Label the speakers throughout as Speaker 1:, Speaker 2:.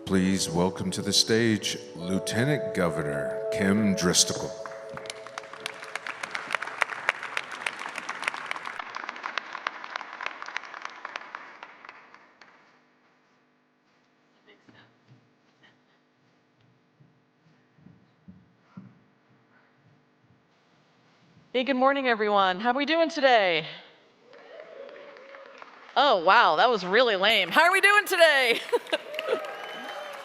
Speaker 1: Please welcome to the stage Lieutenant Governor Kim Driscoll.
Speaker 2: Hey, good morning, everyone. How are we doing today? Oh, wow, that was really lame. How are we doing today?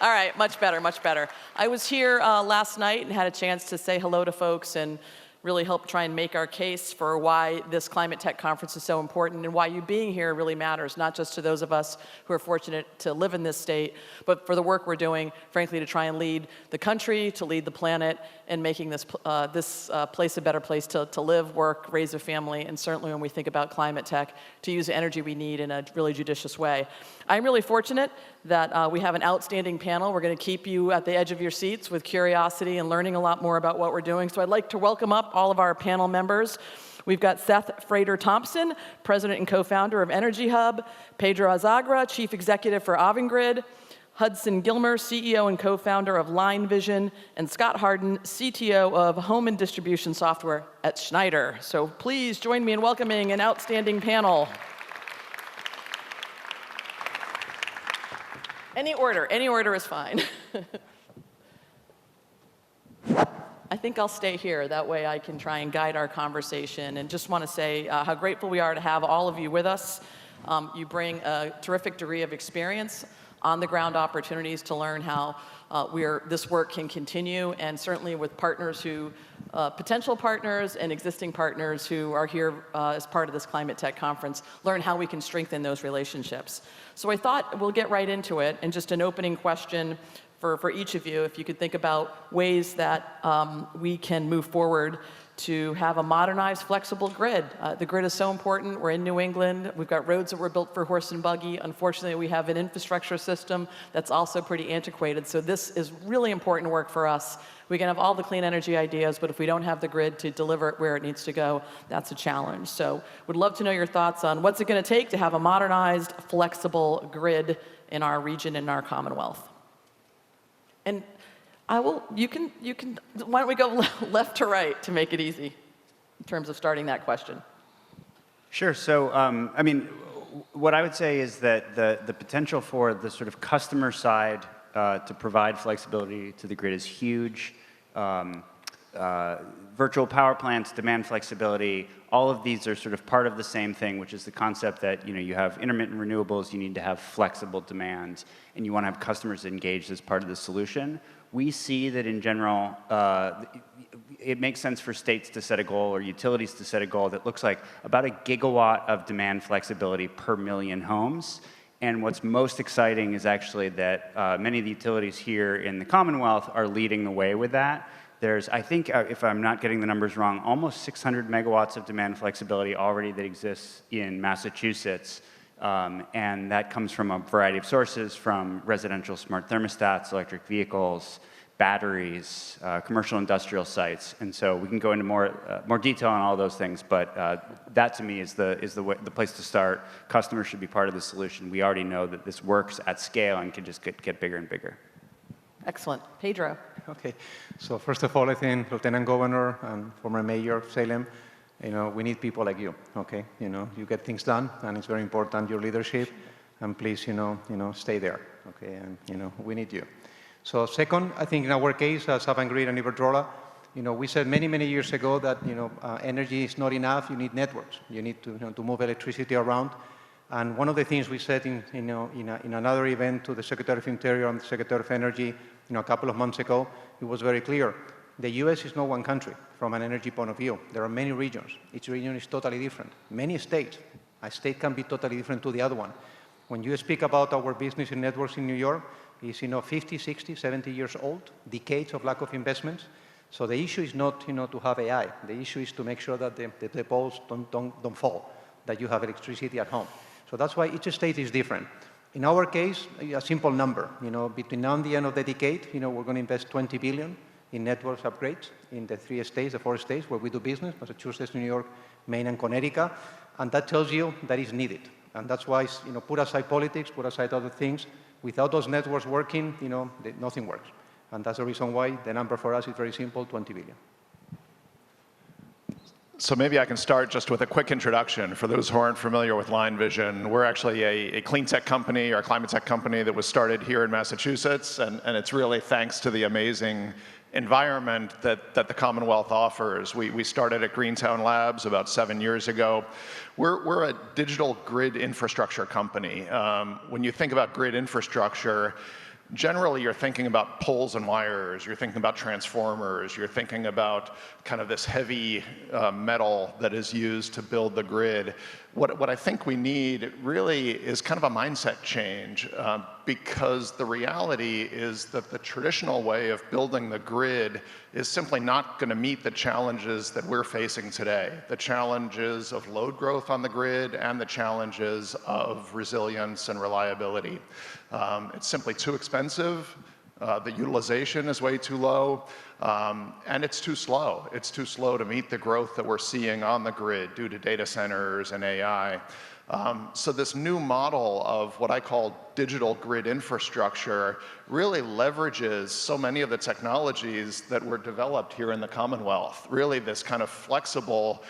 Speaker 2: All right, much better, much better. I was here last night and had a chance to say hello to folks and really help try and make our case for why this Climate Tech Conference is so important and why you being here really matters, not just to those of us who are fortunate to live in this state, but for the work we're doing, frankly, to try and lead the country, to lead the planet, and making this place a better place to live, work, raise a family, and certainly when we think about climate tech, to use the energy we need in a really judicious way. I'm really fortunate that we have an outstanding panel. We're going to keep you at the edge of your seats with curiosity and learning a lot more about what we're doing. So I'd like to welcome up all of our panel members. We've got Seth Frater-Thompson, President and co-founder of Energy Hub, Pedro Azagra, Chief Executive for Avangrid, Hudson Gilmer, CEO and co-founder of Line Vision, and Scott Harden, CTO of Home and Distribution Software at Schneider. So please join me in welcoming an outstanding panel. Any order is fine. I think I'll stay here. That way I can try and guide our conversation. And just want to say how grateful we are to have all of you with us. You bring a terrific degree of experience, on-the-ground opportunities to learn how this work can continue, and certainly with partners who, potential partners and existing partners who are here as part of this Climate Tech Conference, learn how we can strengthen those relationships. So I thought we'll get right into it, and just an opening question for each of you, if you could think about ways that we can move forward to have a modernized, flexible grid. The grid is so important. We're in New England. We've got roads that were built for horse and buggy. Unfortunately, we have an infrastructure system that's also pretty antiquated. So this is really important work for us. We can have all the clean energy ideas, but if we don't have the grid to deliver it where it needs to go, that's a challenge. So would love to know your thoughts on what's it going to take to have a modernized, flexible grid in our region and our Commonwealth. And you can, why don't we go left to right to make it easy in terms of starting that question?
Speaker 3: Sure. So, I mean, what I would say is that the potential for the sort of customer side to provide flexibility to the grid is huge. Virtual power plants, demand flexibility, all of these are sort of part of the same thing, which is the concept that you have intermittent renewables, you need to have flexible demand, and you want to have customers engaged as part of the solution. We see that in general, it makes sense for states to set a goal or utilities to set a goal that looks like about 1 gigawatt of demand flexibility per million homes. And what's most exciting is actually that many of the utilities here in the Commonwealth are leading the way with that. There's, I think, if I'm not getting the numbers wrong, almost 600 megawatts of demand flexibility already that exists in Massachusetts. And that comes from a variety of sources, from residential smart thermostats, electric vehicles, batteries, commercial industrial sites. And so we can go into more detail on all those things, but that to me is the place to start. Customers should be part of the solution. We already know that this works at scale and can just get bigger and bigger.
Speaker 2: Excellent. Pedro.
Speaker 4: Okay. So first of all, I think Lieutenant Governor and former Mayor of Salem, we need people like you, okay? You get things done, and it's very important, your leadership, and please, stay there, okay? And, we need you. So second, I think in our case, as Avangrid and Iberdrola, we said many, many years ago that, energy is not enough, you need networks. You need to move electricity around. And one of the things we said in another event to the Secretary of Interior and the Secretary of Energy, a couple of months ago, it was very clear. The US is not one country from an energy point of view. There are many regions. Each region is totally different. Many states. A state can be totally different to the other one. When you speak about our business in networks in New York, it's 50, 60, 70 years old, decades of lack of investments. So the issue is not to have AI. The issue is to make sure that the poles don't fall, that you have electricity at home. So that's why each state is different. In our case, a simple number. Between now and the end of the decade, we're going to invest $20 billion in networks upgrades in the 4 states where we do business, Massachusetts, New York, Maine, and Connecticut. And that tells you that is needed. And that's why, put aside politics, put aside other things, Without those networks working, nothing works. And that's the reason why the number for us is very simple, 20 billion.
Speaker 5: So maybe I can start just with a quick introduction. For those who aren't familiar with Line Vision, we're actually a clean tech company or climate tech company that was started here in Massachusetts, and it's really thanks to the amazing environment that the Commonwealth offers. We started at Greentown Labs about 7 years ago. We're a digital grid infrastructure company. When you think about grid infrastructure, generally you're thinking about poles and wires, you're thinking about transformers, you're thinking about kind of this heavy metal that is used to build the grid. What I think we need really is kind of a mindset change, because the reality is that the traditional way of building the grid is simply not going to meet the challenges that we're facing today. The challenges of load growth on the grid and the challenges of resilience and reliability. It's simply too expensive, the utilization is way too low, and it's too slow. It's too slow to meet the growth that we're seeing on the grid due to data centers and AI. So this new model of what I call digital grid infrastructure really leverages so many of the technologies that were developed here in the Commonwealth. Really this kind of flexible,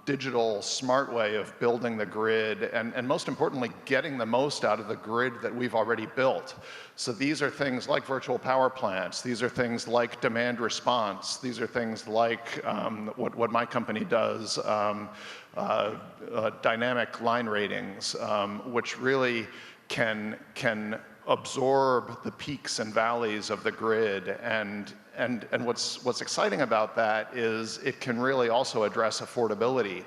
Speaker 5: digital, smart way of building the grid and most importantly, getting the most out of the grid that we've already built. So these are things like virtual power plants. These are things like demand response. These are things like what my company does, dynamic line ratings, which really can absorb the peaks and valleys of the grid. And what's exciting about that is it can really also address affordability.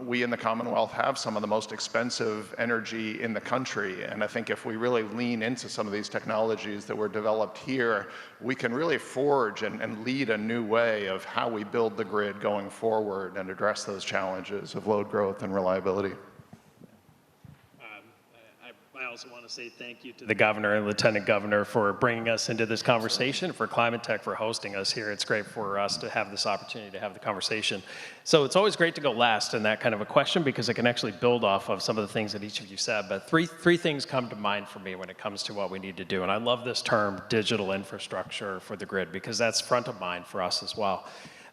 Speaker 5: We in the Commonwealth have some of the most expensive energy in the country, and I think if we really lean into some of these technologies that were developed here, we can really forge and lead a new way of how we build the grid going forward and address those challenges of load growth and reliability.
Speaker 6: I also want to say thank you to the governor and lieutenant governor for bringing us into this conversation, for Climate Tech for hosting us here. It's great for us to have this opportunity to have the conversation. So it's always great to go last in that kind of a question because it can actually build off of some of the things that each of you said. But three things come to mind for me when it comes to what we need to do. And I love this term, digital infrastructure for the grid, because that's front of mind for us as well.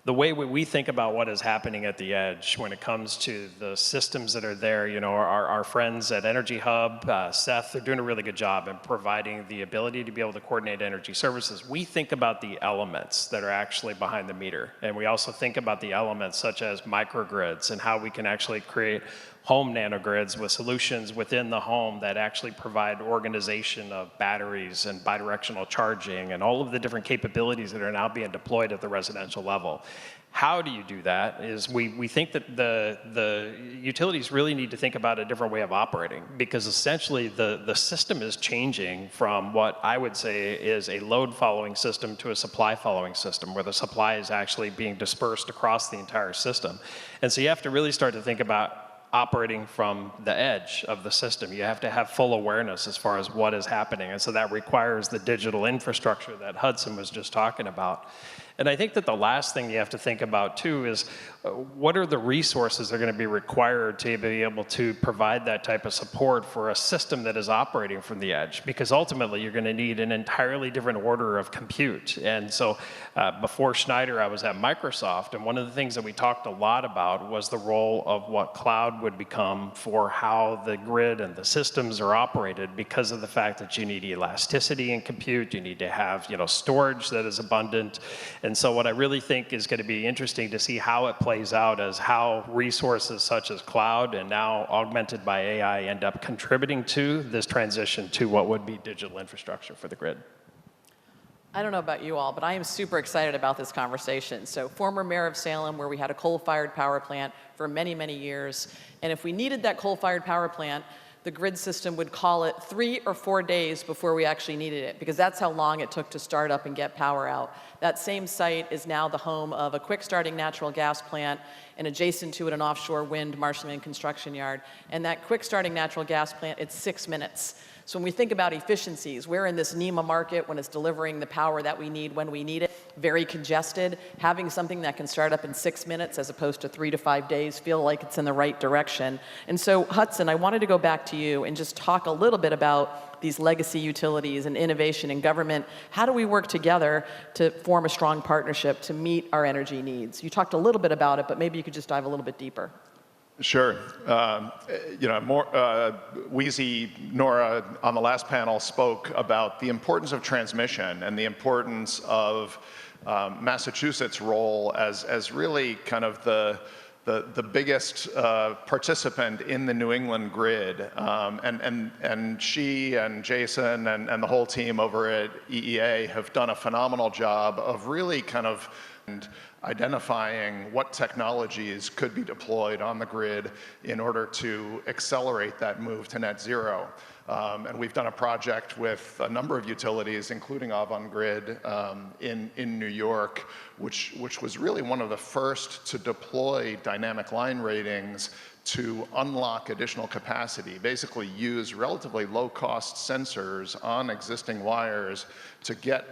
Speaker 6: The way we think about what is happening at the edge when it comes to the systems that are there, our friends at Energy Hub, Seth, they're doing a really good job in providing the ability to be able to coordinate energy services. We think about the elements that are actually behind the meter. And we also think about the elements such as microgrids and how we can actually create home nanogrids with solutions within the home that actually provide organization of batteries and bidirectional charging and all of the different capabilities that are now being deployed at the residential level. How do you do that is we think that the utilities really need to think about a different way of operating because essentially the system is changing from what I would say is a load following system to a supply following system where the supply is actually being dispersed across the entire system. And so you have to really start to think about operating from the edge of the system. You have to have full awareness as far as what is happening. And so that requires the digital infrastructure that Hudson was just talking about. And I think that the last thing you have to think about too is what are the resources that are going to be required to be able to provide that type of support for a system that is operating from the edge? Because ultimately you're going to need an entirely different order of compute. And so before Schneider, I was at Microsoft, and one of the things that we talked a lot about was the role of what cloud would become for how the grid and the systems are operated because of the fact that you need elasticity in compute, you need to have storage that is abundant. And so what I really think is going to be interesting to see how it plays out as how resources such as cloud and now augmented by AI end up contributing to this transition to what would be digital infrastructure for the grid.
Speaker 2: I don't know about you all, but I am super excited about this conversation. So former mayor of Salem, where we had a coal-fired power plant for many, many years. And if we needed that coal-fired power plant, the grid system would call it 3 or 4 days before we actually needed it, because that's how long it took to start up and get power out. That same site is now the home of a quick-starting natural gas plant, and adjacent to it, an offshore wind marshalling construction yard. And that quick-starting natural gas plant, it's 6 minutes. So when we think about efficiencies, we're in this NEMA market when it's delivering the power that we need when we need it, very congested. Having something that can start up in 6 minutes as opposed to 3 to 5 days feel like it's in the right direction. And so Hudson, I wanted to go back to you and just talk a little bit about these legacy utilities and innovation in government. How do we work together to form a strong partnership to meet our energy needs? You talked a little bit about it, but maybe you could just dive a little bit deeper.
Speaker 5: Sure. Wheezy, Nora on the last panel spoke about the importance of transmission and the importance of Massachusetts' role as really kind of the biggest participant in the New England grid. And she and Jason and the whole team over at EEA have done a phenomenal job of really kind of identifying what technologies could be deployed on the grid in order to accelerate that move to net zero. And we've done a project with a number of utilities, including Avangrid in New York, which was really one of the first to deploy dynamic line ratings to unlock additional capacity, basically use relatively low-cost sensors on existing wires to get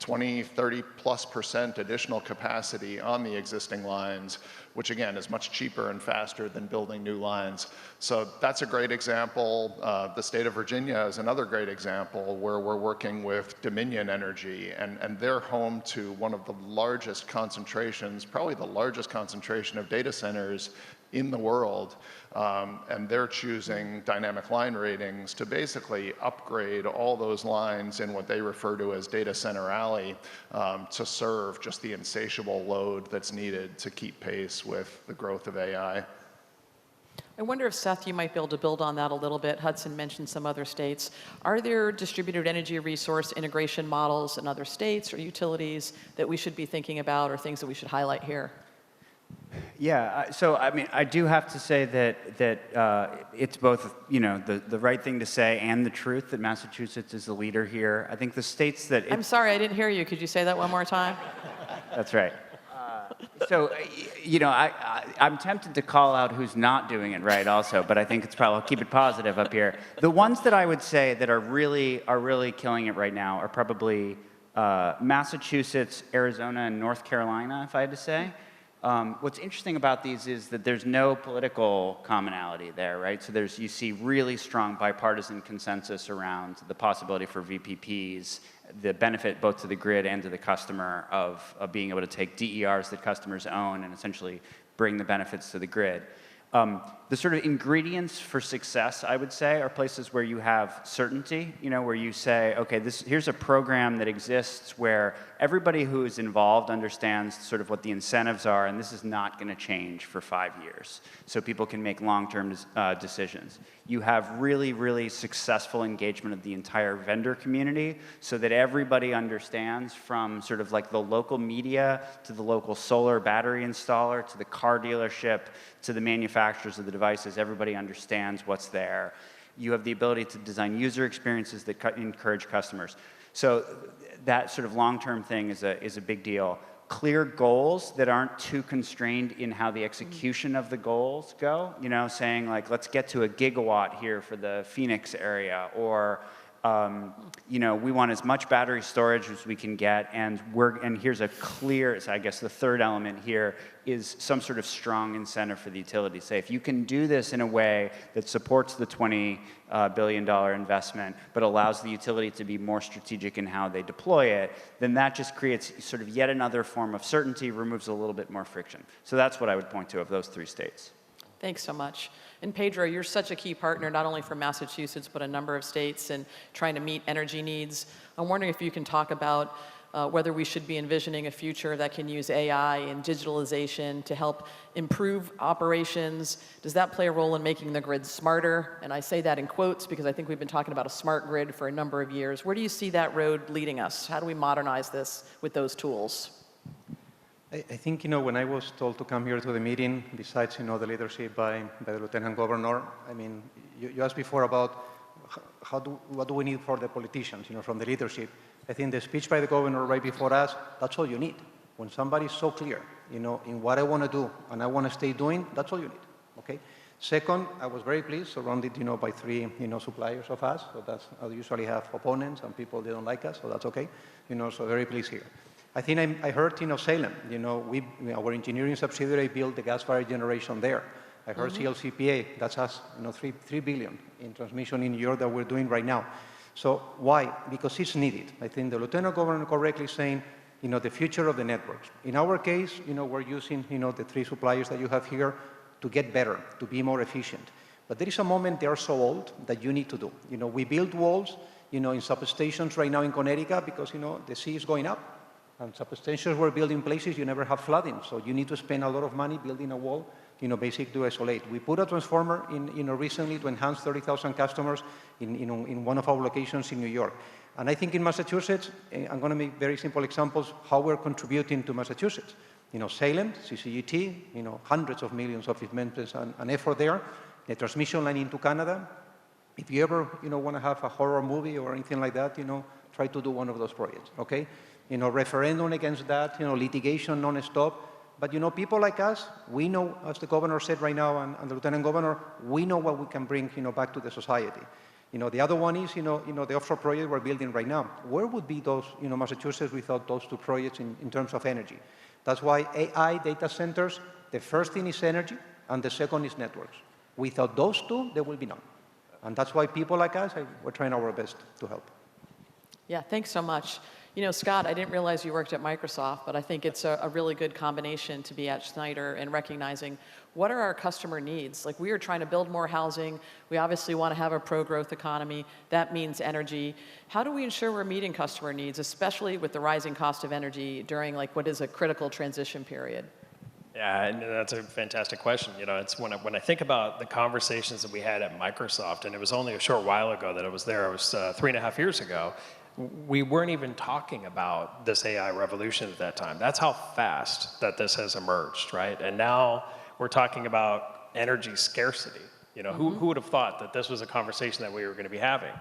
Speaker 5: 20, 30+% additional capacity on the existing lines, which again is much cheaper and faster than building new lines. So that's a great example. The state of Virginia is another great example where we're working with Dominion Energy, and they're home to one of the largest concentrations, probably the largest concentration of data centers in the world, and they're choosing dynamic line ratings to basically upgrade all those lines in what they refer to as Data Center Alley to serve just the insatiable load that's needed to keep pace with the growth of AI.
Speaker 2: I wonder if, Seth, you might be able to build on that a little bit. Hudson mentioned some other states. Are there distributed energy resource integration models in other states or utilities that we should be thinking about, or things that we should highlight here?
Speaker 3: Yeah, so I mean, I do have to say that it's both, you know, the right thing to say and the truth that Massachusetts is the leader here. I think the states that...
Speaker 2: I'm sorry, I didn't hear you. Could you say that one more time?
Speaker 3: That's right. So, you know, I'm tempted to call out who's not doing it right also, but I think it's probably, I'll keep it positive up here. The ones that I would say that are really killing it right now are probably Massachusetts, Arizona, and North Carolina, if I had to say. What's interesting about these is that there's no political commonality there, right? So you see really strong bipartisan consensus around the possibility for VPPs, the benefit both to the grid and to the customer of being able to take DERs that customers own and essentially bring the benefits to the grid. The sort of ingredients for success, I would say, are places where you have certainty, you know, where you say, okay, here's a program that exists where everybody who is involved understands sort of what the incentives are, and this is not going to change for 5 years, so people can make long-term decisions. You have really, really successful engagement of the entire vendor community so that everybody understands, from sort of like the local media to the local solar battery installer to the car dealership to the manufacturers of the devices, everybody understands what's there. You have the ability to design user experiences that encourage customers. So that sort of long-term thing is a big deal. Clear goals that aren't too constrained in how the execution of the goals go, you know, saying like, let's get to 1 gigawatt here for the Phoenix area, or you know, we want as much battery storage as we can get, and here's a clear, so I guess the third element here is some sort of strong incentive for the utility. Say, if you can do this in a way that supports the $20 billion investment, but allows the utility to be more strategic in how they deploy it, then that just creates sort of yet another form of certainty, removes a little bit more friction. So that's what I would point to of those 3 states.
Speaker 2: Thanks so much. And Pedro, you're such a key partner, not only for Massachusetts, but a number of states in trying to meet energy needs. I'm wondering if you can talk about whether we should be envisioning a future that can use AI and digitalization to help improve operations. Does that play a role in making the grid smarter? And I say that in quotes because I think we've been talking about a smart grid for a number of years. Where do you see that road leading us? How do we modernize this with those tools?
Speaker 4: I think, you know, when I was told to come here to the meeting, besides, you know, the leadership by the Lieutenant Governor, I mean, you asked before about what do we need for the politicians, you know, from the leadership. I think the speech by the governor right before us, that's all you need. When somebody's so clear, you know, in what I want to do and I want to stay doing, that's all you need, okay? Second, I was very pleased, surrounded, you know, by 3, you know, suppliers of us. So that's, I usually have opponents and people, they don't like us, so that's okay. You know, so very pleased here. I think I heard, you know, Salem, you know, our engineering subsidiary built the gas-fired generation there. I heard CLCPA, that's us, you know, $3 billion in transmission in New York that we're doing right now. So why? Because it's needed. I think the Lieutenant Governor correctly saying, the future of the networks. In our case, we're using, the 3 suppliers that you have here to get better, to be more efficient. But there is a moment they are so old that you need to do. We build walls, in substations right now in Connecticut because, the sea is going up. And substations were built in places you never have flooding. So you need to spend a lot of money building a wall, basically to isolate. We put a transformer in, recently to enhance 30,000 customers in one of our locations in New York. And I think in Massachusetts, I'm going to make very simple examples how we're contributing to Massachusetts. Salem, CCGT, hundreds of millions of investments and effort there. The transmission line into Canada. If you ever, want to have a horror movie or anything like that, try to do one of those projects, okay? Referendum against that, litigation non-stop. But, people like us, we know, as the governor said right now, and the lieutenant governor, we know what we can bring, back to the society. The other one is, the offshore project we're building right now. Where would be those, Massachusetts without those 2 projects in terms of energy? That's why AI data centers, the first thing is energy, and the second is networks. Without those 2, there will be none. And that's why people like us, we're trying our best to help.
Speaker 2: Yeah, thanks so much. Scott, I didn't realize you worked at Microsoft, but I think it's a really good combination to be at Schneider and recognizing what are our customer needs. Like, we are trying to build more housing. We obviously want to have a pro-growth economy. That means energy. How do we ensure we're meeting customer needs, especially with the rising cost of energy during what is a critical transition period?
Speaker 6: Yeah, and that's a fantastic question. It's when I think about the conversations that we had at Microsoft, and it was only a short while ago that I was there. It was 3.5 years ago. We weren't even talking about this AI revolution at that time. That's how fast that this has emerged, right? And now we're talking about energy scarcity. Who would have thought that this was a conversation that we were going to be having?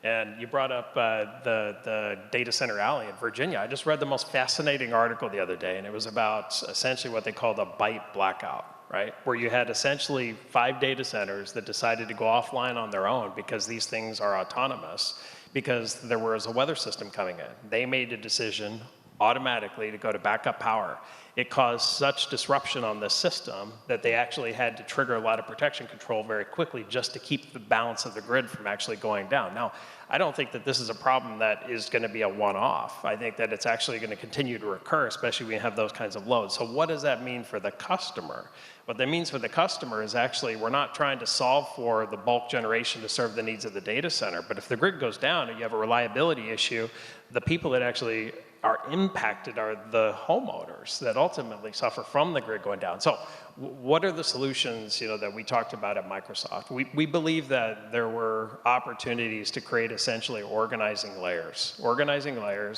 Speaker 6: And you brought up the data center alley in Virginia. I just read the most fascinating article the other day, and it was about essentially what they called a byte blackout, right? Where you had essentially 5 data centers that decided to go offline on their own because these things are autonomous, because there was a weather system coming in. They made a decision automatically to go to backup power. It caused such disruption on the system that they actually had to trigger a lot of protection control very quickly just to keep the balance of the grid from actually going down. Now, I don't think that this is a problem that is going to be a one-off. I think that it's actually going to continue to recur, especially when you have those kinds of loads. So what does that mean for the customer? What that means for the customer is actually we're not trying to solve for the bulk generation to serve the needs of the data center. But if the grid goes down and you have a reliability issue, the people that actually are impacted are the homeowners that ultimately suffer from the grid going down. So what are the solutions that we talked about at Microsoft? We believe that there were opportunities to create essentially organizing layers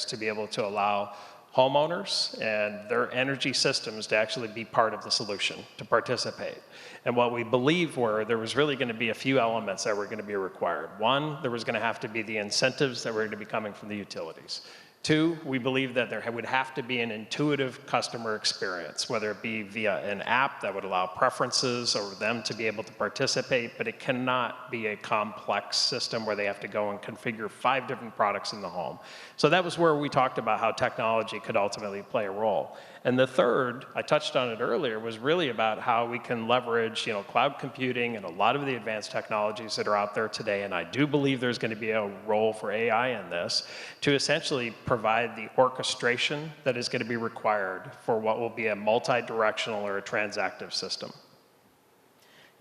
Speaker 6: to be able to allow homeowners and their energy systems to actually be part of the solution, to participate. And what we believe there was really going to be a few elements that were going to be required. One, there was going to have to be the incentives that were going to be coming from the utilities. 2, we believe that there would have to be an intuitive customer experience, whether it be via an app that would allow preferences or them to be able to participate, but it cannot be a complex system where they have to go and configure 5 different products in the home. So that was where we talked about how technology could ultimately play a role. And the third, I touched on it earlier, was really about how we can leverage, cloud computing and a lot of the advanced technologies that are out there today. And I do believe there's going to be a role for AI in this to essentially provide the orchestration that is going to be required for what will be a multi-directional or a transactive system.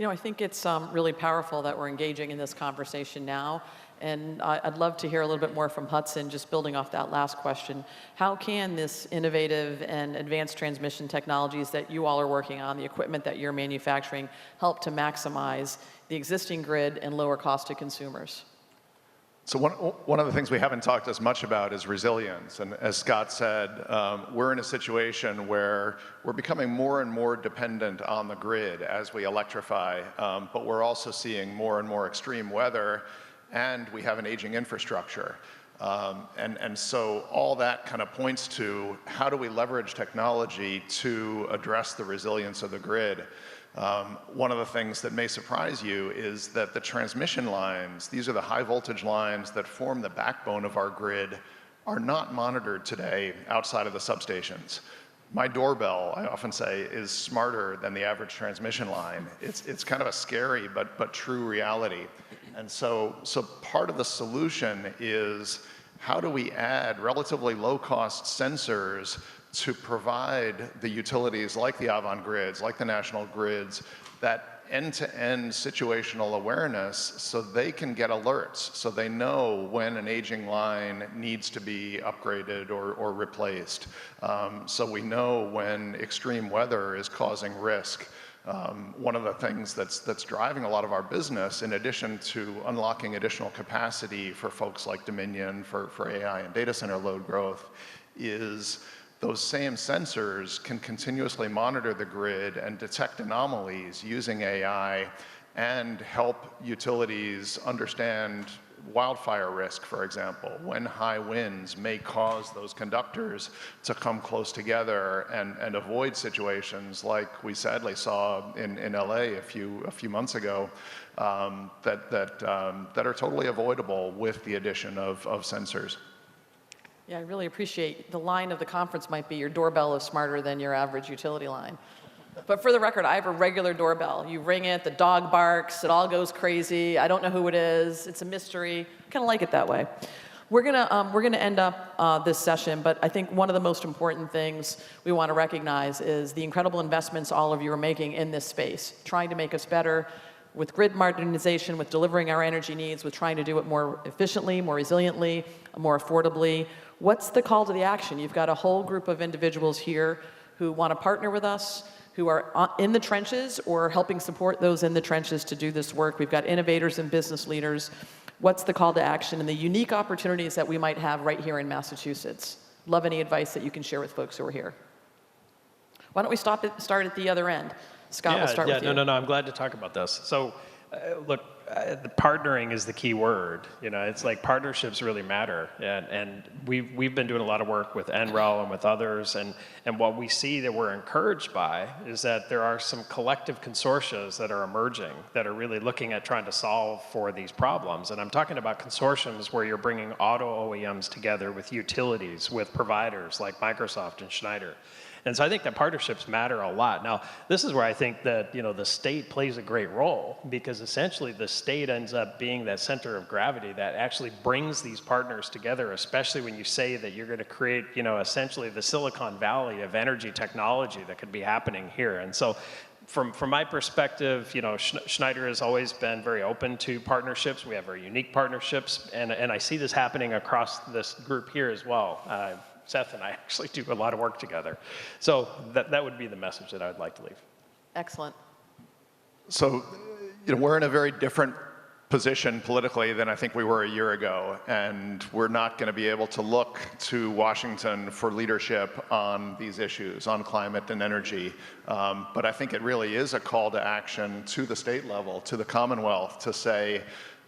Speaker 2: I think it's really powerful that we're engaging in this conversation now. And I'd love to hear a little bit more from Hudson, just building off that last question. How can this innovative and advanced transmission technologies that you all are working on, the equipment that you're manufacturing, help to maximize the existing grid and lower cost to consumers?
Speaker 5: So one of the things we haven't talked as much about is resilience. And as Scott said, we're in a situation where we're becoming more and more dependent on the grid as we electrify, but we're also seeing more and more extreme weather, and we have an aging infrastructure. And so all that kind of points to how do we leverage technology to address the resilience of the grid. One of the things that may surprise you is that the transmission lines, these are the high voltage lines that form the backbone of our grid, are not monitored today outside of the substations. My doorbell, I often say, is smarter than the average transmission line. It's kind of a scary but true reality. And so part of the solution is how do we add relatively low-cost sensors to provide the utilities like the Avangrids, like the national grids, that end-to-end situational awareness so they can get alerts, so they know when an aging line needs to be upgraded or replaced. So we know when extreme weather is causing risk. One of the things that's driving a lot of our business, in addition to unlocking additional capacity for folks like Dominion, for AI and data center load growth, is those same sensors can continuously monitor the grid and detect anomalies using AI and help utilities understand wildfire risk, for example, when high winds may cause those conductors to come close together and avoid situations like we sadly saw in LA a few months ago that are totally avoidable with the addition of sensors.
Speaker 2: Yeah, I really appreciate the line of the conference might be your doorbell is smarter than your average utility line. But for the record, I have a regular doorbell. You ring it, the dog barks, it all goes crazy. I don't know who it is. It's a mystery. I kind of like it that way. We're gonna end up this session, but I think one of the most important things we want to recognize is the incredible investments all of you are making in this space, trying to make us better with grid modernization, with delivering our energy needs, with trying to do it more efficiently, more resiliently, more affordably. What's the call to the action? You've got a whole group of individuals here who want to partner with us, who are in the trenches or helping support those in the trenches to do this work. We've got innovators and business leaders. What's the call to action and the unique opportunities that we might have right here in Massachusetts? Love any advice that you can share with folks who are here. Why don't we start at the other end? Scott, we'll start with you.
Speaker 6: No, I'm glad to talk about this. So, look, the partnering is the key word. You know, it's like partnerships really matter, and we've been doing a lot of work with NREL and with others, and what we see that we're encouraged by is that there are some collective consortia that are emerging that are really looking at trying to solve for these problems. And I'm talking about consortiums where you're bringing auto OEMs together with utilities, with providers like Microsoft and Schneider. And so I think that partnerships matter a lot. Now, this is where I think that, you know, the state plays a great role, because essentially the state ends up being that center of gravity that actually brings these partners together, especially when you say that you're going to create, you know, essentially the Silicon Valley of energy technology that could be happening here. And so from my perspective, you know, Schneider has always been very open to partnerships. We have very unique partnerships, and I see this happening across this group here as well. Seth and I actually do a lot of work together. So that would be the message that I would like to leave.
Speaker 2: Excellent.
Speaker 5: So, you know, we're in a very different position politically than I think we were a year ago, and we're not going to be able to look to Washington for leadership on these issues, on climate and energy. But I think it really is a call to action to the state level, to the Commonwealth, to say,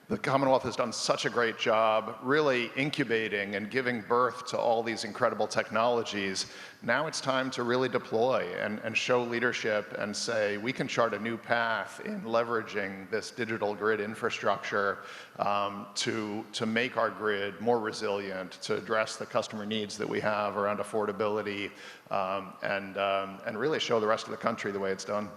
Speaker 5: the Commonwealth has done such a great job really incubating and giving birth to all these incredible technologies. Now it's time to really deploy and show leadership and say, we can chart a new path in leveraging this digital grid infrastructure to make our grid more resilient, to address the customer needs that we have around affordability, and really show the rest of the country the way it's done.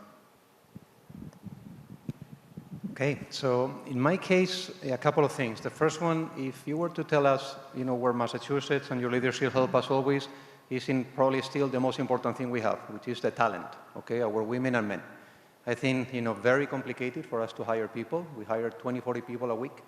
Speaker 4: Okay, so in my case, a couple of things. The first one, if you were to tell us, you know, where Massachusetts and your leadership help us always, is in probably still the most important thing we have, which is the talent, okay, our women and men. I think, you know, very complicated for us to hire people. We hire 20, 40 people a week,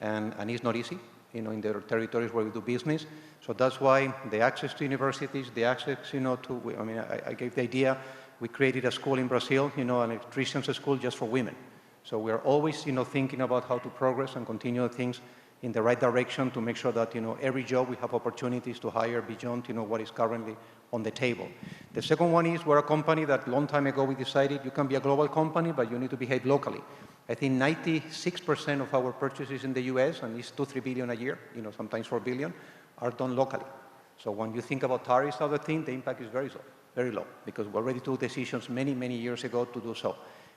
Speaker 4: and it's not easy, you know, in the territories where we do business. So that's why the access to universities, the access, you know, to, I mean, I gave the idea, we created a school in Brazil, you know, an electrician's school just for women. So we are always, you know, thinking about how to progress and continue things in the right direction to make sure that, you know, every job we have opportunities to hire beyond, you know, what is currently on the table. The second one is we're a company that a long time ago we decided you can be a global company, but you need to behave locally. I think 96% of our purchases in the US, and it's 2-3 billion a year, you know, sometimes 4 billion, are done locally. So when you think about tariffs, other thing, the impact is very low, because we already took decisions many, many years ago to do so.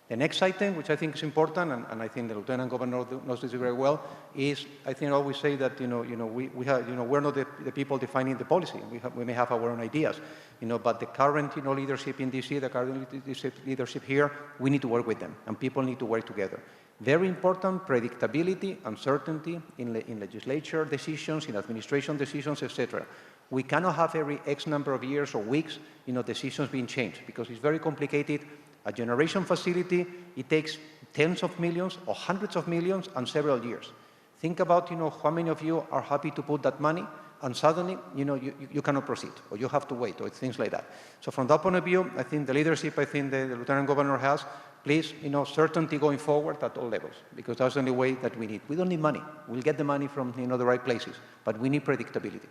Speaker 4: The next item, which I think is important, and I think the Lieutenant Governor knows this very well, is I think I always say that we have, we're not the people defining the policy. We may have our own ideas, but the current leadership in DC, the current leadership here, we need to work with them, and people need to work together. Very important, predictability and certainty in legislature decisions, in administration decisions, etc. We cannot have every X number of years or weeks, decisions being changed, because it's very complicated. A generation facility, it takes tens of millions or hundreds of millions and several years. Think about, how many of you are happy to put that money, and suddenly, you cannot proceed, or you have to wait, or things like that. So from that point of view, I think the leadership, the Lieutenant Governor has, please, certainty going forward at all levels, because that's the only way that we need. We don't need money. We'll get the money from, the right places, but we need predictability.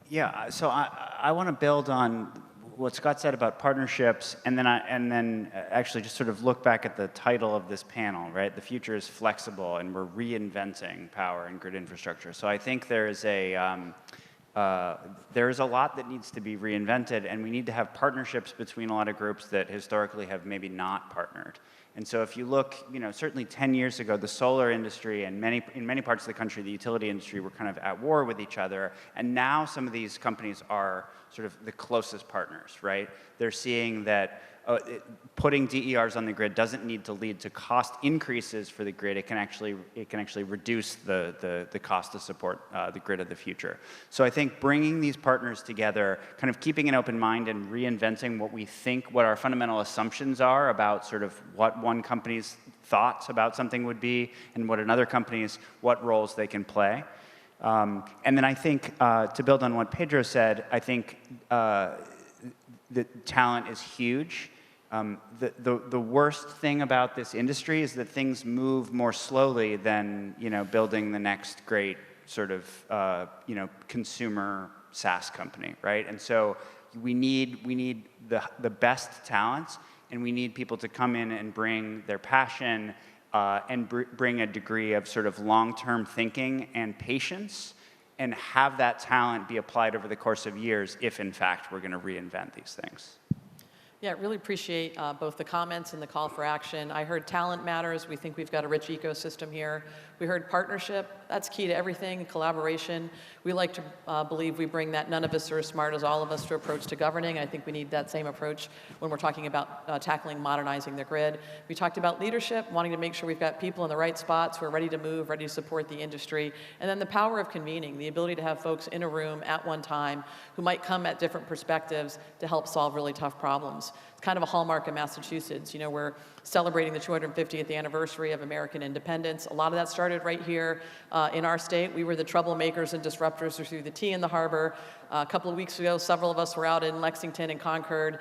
Speaker 3: Yeah, so I want to build on what Scott said about partnerships, and then actually just sort of look back at the title of this panel, right? The future is flexible, and we're reinventing power and grid infrastructure. So I think there is a lot that needs to be reinvented, and we need to have partnerships between a lot of groups that historically have maybe not partnered. And so if you look, certainly 10 years ago, the solar industry and in many parts of the country, the utility industry were kind of at war with each other. And now some of these companies are sort of the closest partners, right? They're seeing that putting DERs on the grid doesn't need to lead to cost increases for the grid. It can actually reduce the cost to support the grid of the future. So I think bringing these partners together, kind of keeping an open mind and reinventing what our fundamental assumptions are about sort of what one company's thoughts about something would be, and what another company's, what roles they can play. And then I think, to build on what Pedro said, I think the talent is huge. The worst thing about this industry is that things move more slowly than building the next great sort of consumer SaaS company, right? And so we need the best talents, and we need people to come in and bring their passion and bring a degree of sort of long-term thinking and patience, and have that talent be applied over the course of years if, in fact, we're going to reinvent these things.
Speaker 2: Yeah, really appreciate both the comments and the call for action. I heard talent matters. We think we've got a rich ecosystem here. We heard partnership. That's key to everything, collaboration. We like to believe we bring that none of us are as smart as all of us to approach to governing. I think we need that same approach when we're talking about tackling modernizing the grid. We talked about leadership, wanting to make sure we've got people in the right spots who are ready to move, ready to support the industry. And then the power of convening, the ability to have folks in a room at one time who might come at different perspectives to help solve really tough problems. It's kind of a hallmark of Massachusetts. We're celebrating the 250th anniversary of American independence. A lot of that started right here in our state. We were the troublemakers and disruptors who threw the tea in the harbor. A couple of weeks ago, several of us were out in Lexington and Concord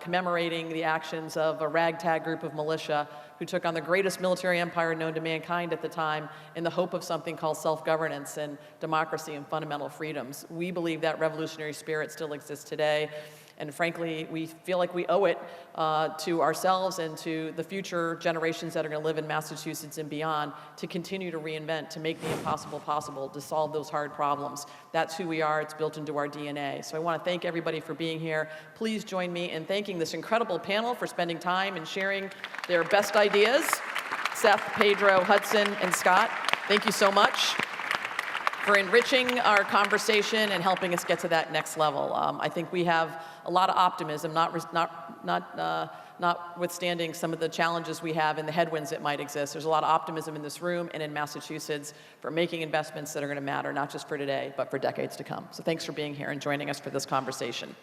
Speaker 2: commemorating the actions of a ragtag group of militia who took on the greatest military empire known to mankind at the time in the hope of something called self-governance and democracy and fundamental freedoms. We believe that revolutionary spirit still exists today. And frankly, we feel like we owe it to ourselves and to the future generations that are going to live in Massachusetts and beyond to continue to reinvent, to make the impossible possible, to solve those hard problems. That's who we are. It's built into our DNA. So I want to thank everybody for being here. Please join me in thanking this incredible panel for spending time and sharing their best ideas. Seth, Pedro, Hudson, and Scott, thank you so much for enriching our conversation and helping us get to that next level. I think we have a lot of optimism, notwithstanding some of the challenges we have and the headwinds that might exist. There's a lot of optimism in this room and in Massachusetts for making investments that are going to matter, not just for today, but for decades to come. So thanks for being here and joining us for this conversation.